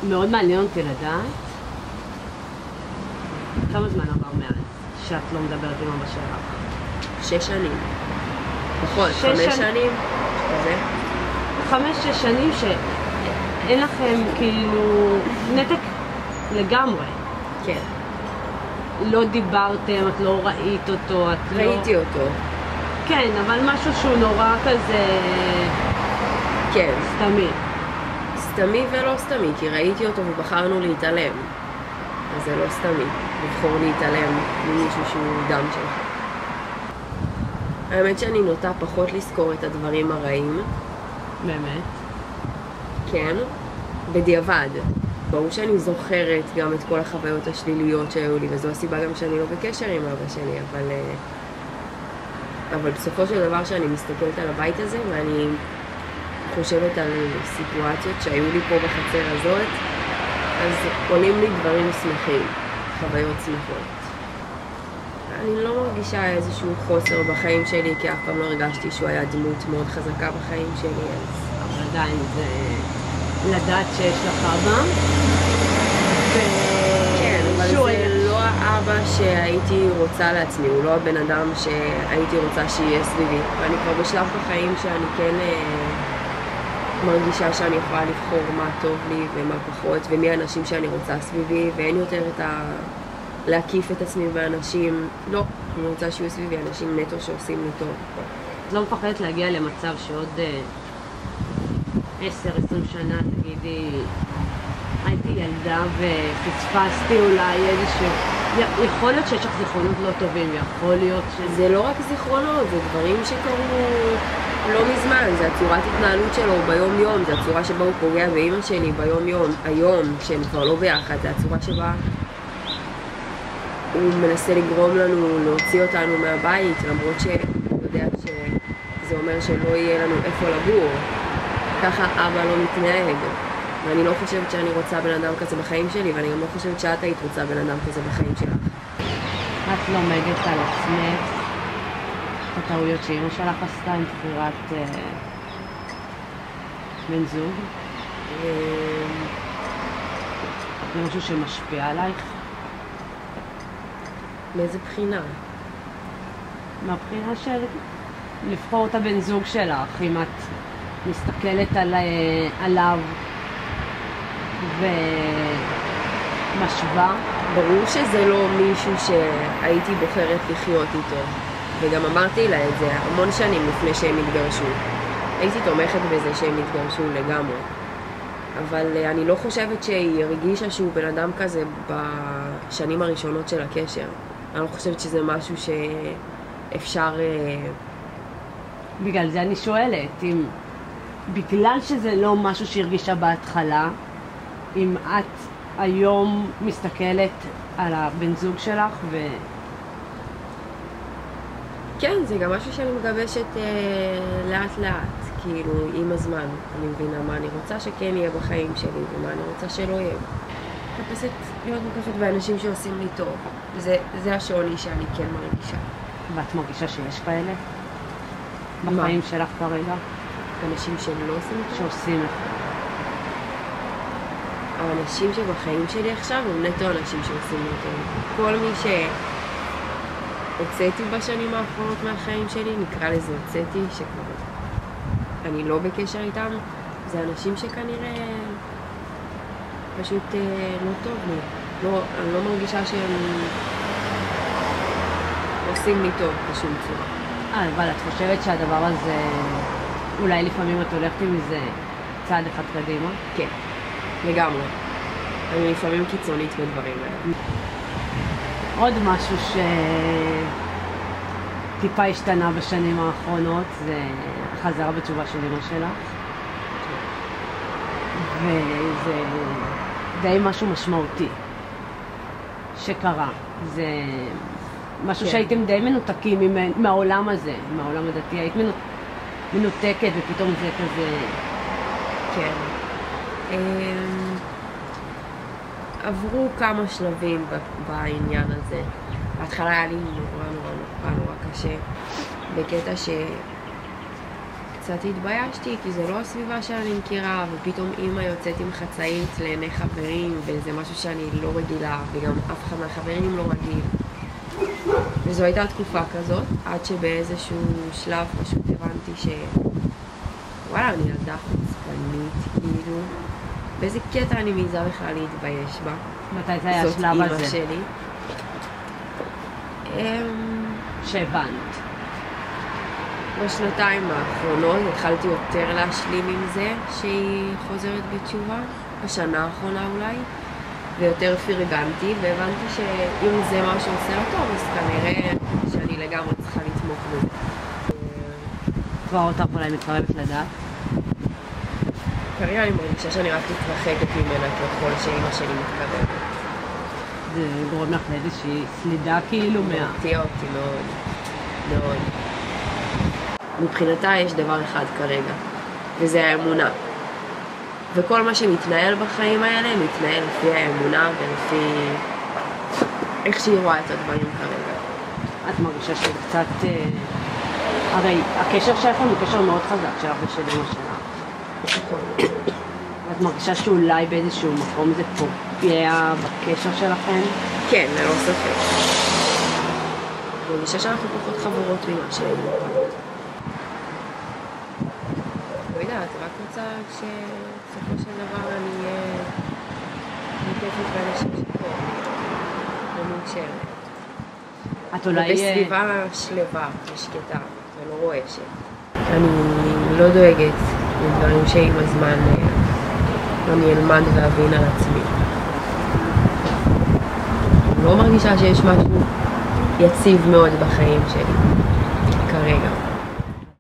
מאוד מעניין אותי לדעת. כמה זמן עבר מאז שאת לא מדברת עם אבא שלך? 6 שנים. נכון, 5 שנים. כזה. 5-6 שנים שאין לכם כאילו נתק לגמרי. כן. לא דיברתם, את לא ראית אותו, את לא... ראיתי אותו. כן, אבל משהו שהוא נורא כזה... כן. סתמי. סתמי ולא סתמי, כי ראיתי אותו ובחרנו להתעלם. אז זה לא סתמי, לבחור להתעלם ממישהו שהוא דם שלך. האמת שאני נוטה פחות לזכור את הדברים הרעים. באמת? כן, בדיעבד. ברור שאני זוכרת גם את כל החוויות השליליות שהיו לי, וזו הסיבה גם שאני לא בקשר עם אבא שלי, אבל בסופו של דבר שאני מסתכלת על הבית הזה, ואני חושבת על סיטואציות שהיו לי פה בחצר הזאת, אז עולים לי דברים שמחים, חוויות שמחות. אני לא מרגישה איזשהו חוסר בחיים שלי, כי אף פעם לא הרגשתי שהוא היה דמות מאוד חזקה בחיים שלי, אז... אבל עדיין זה לדעת שיש לך אבא. כן, אבל זה לא האבא שהייתי רוצה לעצמי, הוא לא הבן אדם שהייתי רוצה שיהיה סביבי. ואני כבר בשלב בחיים שאני כן מרגישה שאני יכולה לבחור מה טוב לי ומה פחות, ומי האנשים שאני רוצה סביבי, ואין יותר להקיף את עצמי באנשים. לא, אני רוצה שיהיו סביבי אנשים נטו שעושים לי טוב. את לא מפחדת להגיע למצב שעוד 10-20 שנה תגידי, הייתי ילדה ופספסתי אולי איזשהו... יכול להיות שיש לך זיכרונות לא טובים, יכול להיות ש... זה לא רק זיכרונות, זה דברים שקרו לא מזמן, זה הצורת התנהלות שלו ביום יום, זה הצורה שבה הוא פוגע באמא שלי ביום יום, היום, כשהם כבר לא ביחד, זה הצורה שבה הוא מנסה לגרום לנו, להוציא אותנו מהבית, למרות שהוא יודע שזה אומר שלא יהיה לנו איפה לגור. ככה אבא לא מתנהג, ואני לא חושבת שאני רוצה בן אדם כזה בחיים שלי, ואני גם לא חושבת שאת היית רוצה בן אדם כזה בחיים שלך. את לומדת על עצמך את הטעויות שאמא שלך עשתה עם בחירת בן זוג? זה משהו שמשפיע עלייך? מאיזה בחינה? מהבחינה של לבחור את הבן זוג שלך, אם את מסתכלת עליו ומשווה. ברור שזה לא מישהו שהייתי בוחרת לחיות איתו, וגם אמרתי לה את זה המון שנים לפני שהם התגרשו. הייתי תומכת בזה שהם התגרשו לגמרי, אבל אני לא חושבת שהיא הרגישה שהוא בן אדם כזה בשנים הראשונות של הקשר. אני לא חושבת שזה משהו שאפשר... בגלל זה אני שואלת, אם בגלל שזה לא משהו שהרגישה בהתחלה, אם את היום מסתכלת על הבן זוג שלך כן, זה גם משהו שאני מגבשת לאט לאט, כאילו עם הזמן. אני מבינה מה אני רוצה שכן יהיה בחיים שלי ומה אני רוצה שלא יהיה. מחפשת להיות מוקפת באנשים שעושים לי טוב. זה השוני שאני כן מרגישה. ואת מרגישה שיש כאלה? בחיים שלך כרגע? אנשים שהם לא עושים לי טוב? שעושים לך. האנשים שבחיים שלי עכשיו הם נטו אנשים שעושים לי טוב. כל מי שהוצאתי בשנים האחרונות מהחיים שלי, נקרא לזה הוצאתי, שכבר אני לא בקשר איתם, זה אנשים שכנראה פשוט לא טוב לי. אני לא מרגישה שהם עושים לי טוב בשום צורה. אבל את חושבת שהדבר הזה, אולי לפעמים את הולכת עם איזה צעד אחד קדימה? כן, לגמרי. אני לפעמים קיצונית בדברים האלה. עוד משהו שטיפה השתנה בשנים האחרונות, זה חזרה בתשובה של אמא שלך. וזה די משהו משמעותי שקרה. זה משהו שהייתם די מנותקים מהעולם הזה, מהעולם הדתי. היית מנותקת ופתאום זה כזה... כן. עברו כמה שלבים בעניין הזה. בהתחלה היה לי נורא קשה, בקטע קצת התביישתי, כי זה לא הסביבה שאני מכירה, ופתאום אמא יוצאת עם חצאית לעיני חברים, וזה משהו שאני לא רגילה, וגם אף אחד מהחברים לא רגיל. וזו הייתה תקופה כזאת, עד שבאיזשהו שלב פשוט הבנתי וואלה, אני ילדה חוצפנית, כאילו. באיזה קטע אני מעיזה בכלל להתבייש בה. מתי זה היה השלב הזה? זאת אמא שלי. שהבנת. בשנתיים האחרונות התחלתי יותר להשלים עם זה שהיא חוזרת בתשובה, בשנה האחרונה אולי, ויותר פרגנתי, והבנתי שאם זה מה שעושה לה טוב, אז כנראה שאני לגמרי צריכה לתמוך בזה. כבר אותך אולי מתקרבת לדעת? כרגע אני מרגישה שאני רק מתרחקת ממנה ככל שאמא שלי מתקרבת. זה גורם לך לאיזושהי סלידה כאילו זה מרתיע אותי מאוד, מאוד. מבחינתה יש דבר אחד כרגע, וזה האמונה. וכל מה שמתנהל בחיים האלה מתנהל לפי האמונה ולפי איך שהיא רואה את הדברים כרגע. את מרגישה שקצת... הרי הקשר שלכם הוא קשר מאוד חזק שלך ושל אמא שלך. את מרגישה שאולי באיזשהו מקום זה פוגע בקשר שלכם? כן, ללא ספק. אני מרגישה שאנחנו פחות חברות ממה שהיינו פעם. לא יודעת, רק רוצה שבסופו של דבר אני אהיה מוקפת באנשים שפה, ומאושרת. את אולי... ובסביבה שלווה ושקטה, ולא רועשת. אני לא דואגת לדברים שעם הזמן אני אלמד ואבין על עצמי. אני לא מרגישה שיש משהו יציב מאוד בחיים שלי כרגע.